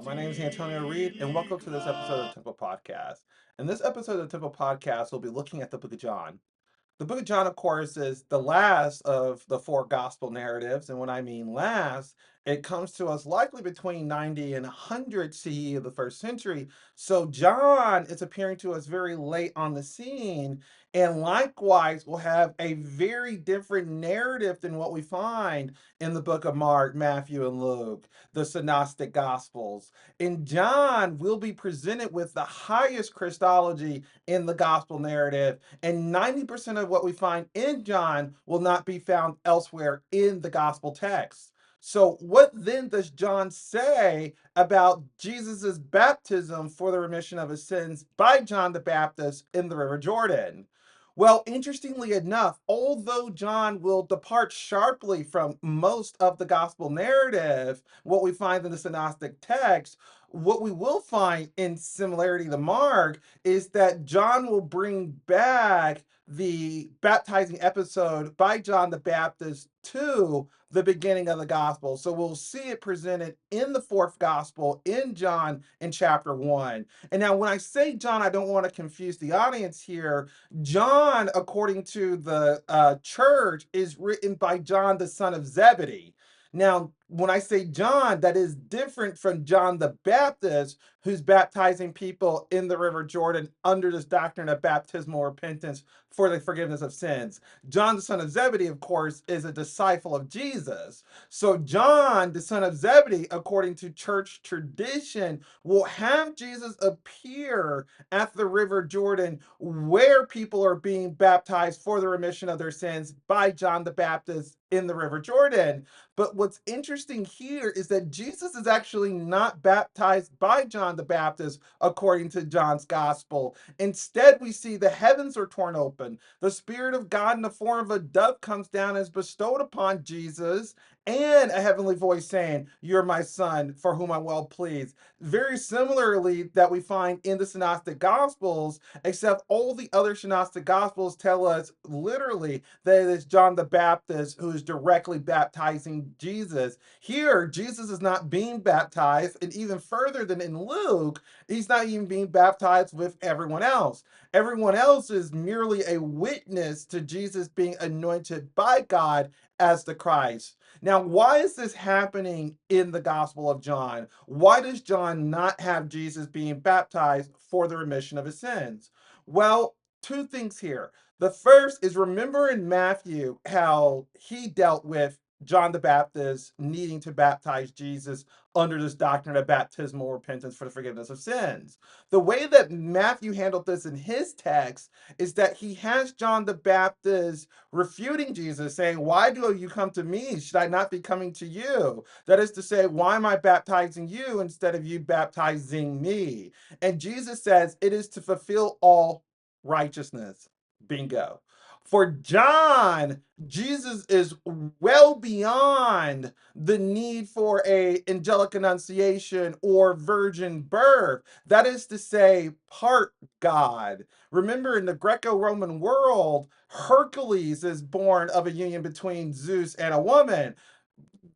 My name is Antonio Reed, and welcome to this episode of the Temple Podcast. In this episode of the Temple Podcast, we'll be looking at the book of John. The book of John, of course, is the last of the four gospel narratives. And when I mean last, it comes to us likely between 90 and 100 CE of the first century. So John is appearing to us very late on the scene. And likewise, will have a very different narrative than what we find in the book of Mark, Matthew, and Luke, the synoptic gospels. In John, we'll be presented with the highest Christology in the gospel narrative, and 90% of what we find in John will not be found elsewhere in the gospel text. So, what then does John say about Jesus' baptism for the remission of his sins by John the Baptist in the River Jordan? Well, interestingly enough, although John will depart sharply from most of the gospel narrative, what we find in the synoptic text, what we will find in similarity to Mark is that John will bring back the baptizing episode by John the Baptist to the beginning of the gospel. So we'll see it presented in the fourth gospel in John in chapter 1. And now, when I say John, I don't want to confuse the audience here. John, according to the church, is written by John, the son of Zebedee. Now, when I say John, that is different from John the Baptist, who's baptizing people in the River Jordan under this doctrine of baptismal repentance for the forgiveness of sins. John, the son of Zebedee, of course, is a disciple of Jesus. So, John, the son of Zebedee, according to church tradition, will have Jesus appear at the River Jordan where people are being baptized for the remission of their sins by John the Baptist in the River Jordan. But what's interesting here is that Jesus is actually not baptized by John the Baptist according to John's gospel. Instead, we see the heavens are torn open. The Spirit of God in the form of a dove comes down and is bestowed upon Jesus, and a heavenly voice saying, "You're my son, for whom I'm well pleased." Very similarly, that we find in the Synoptic Gospels, except all the other synoptic gospels tell us literally that it is John the Baptist who is directly baptizing Jesus. Here, Jesus is not being baptized, and even further than in Luke, he's not even being baptized with everyone else. Everyone else is merely a witness to Jesus being anointed by God as the Christ. Now, why is this happening in the Gospel of John? Why does John not have Jesus being baptized for the remission of his sins? Well, two things here. The first is, remember in Matthew how he dealt with John the Baptist needing to baptize Jesus under this doctrine of baptismal repentance for the forgiveness of sins. The way that Matthew handled this in his text is that he has John the Baptist refuting Jesus, saying, "Why do you come to me? Should I not be coming to you?" That is to say, "Why am I baptizing you instead of you baptizing me?" And Jesus says, "It is to fulfill all righteousness." Bingo. For John, Jesus is well beyond the need for a angelic annunciation or virgin birth. That is to say, part God. Remember, in the Greco-Roman world, Hercules is born of a union between Zeus and a woman.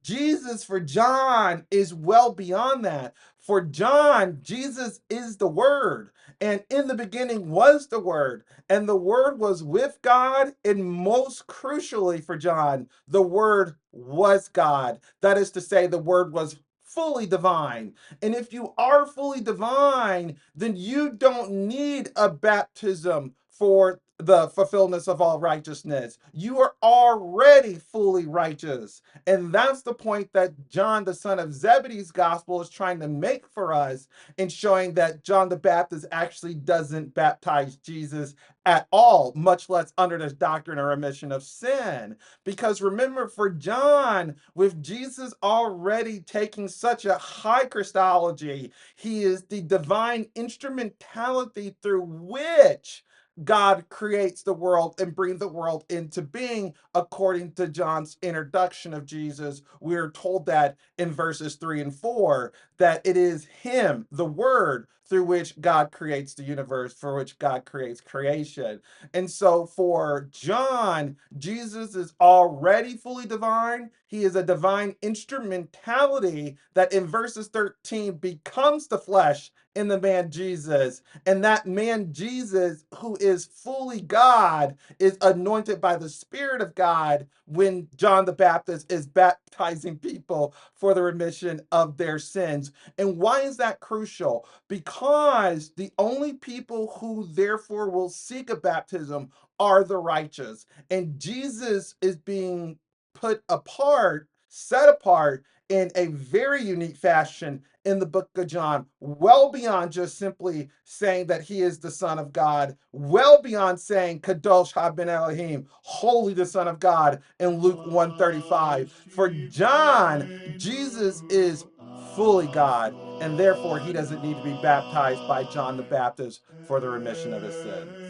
Jesus for John is well beyond that. For John, Jesus is the Word. And in the beginning was the Word. And the Word was with God. And most crucially for John, the Word was God. That is to say, the Word was fully divine. And if you are fully divine, then you don't need a baptism for the fulfillment of all righteousness. You are already fully righteous. And that's the point that John, the son of Zebedee's gospel, is trying to make for us in showing that John the Baptist actually doesn't baptize Jesus at all, much less under this doctrine of remission of sin. Because remember, for John, with Jesus already taking such a high Christology, he is the divine instrumentality through which God creates the world and brings the world into being. According to John's introduction of Jesus, we're told that in verses 3 and 4, that it is him, the word, through which God creates the universe, for which God creates creation. And so for John, Jesus is already fully divine. He is a divine instrumentality that in verses 13 becomes the flesh in the man Jesus. And that man Jesus, who is fully God, is anointed by the Spirit of God when John the Baptist is baptizing people for the remission of their sins. And why is that crucial? Because the only people who therefore will seek a baptism are the righteous. And Jesus is being put apart, set apart in a very unique fashion in the book of John, well beyond just simply saying that he is the Son of God, well beyond saying Kadosh HaBen Elohim, holy the Son of God in Luke 135. For John, Jesus is fully God, and therefore he doesn't need to be baptized by John the Baptist for the remission of his sins.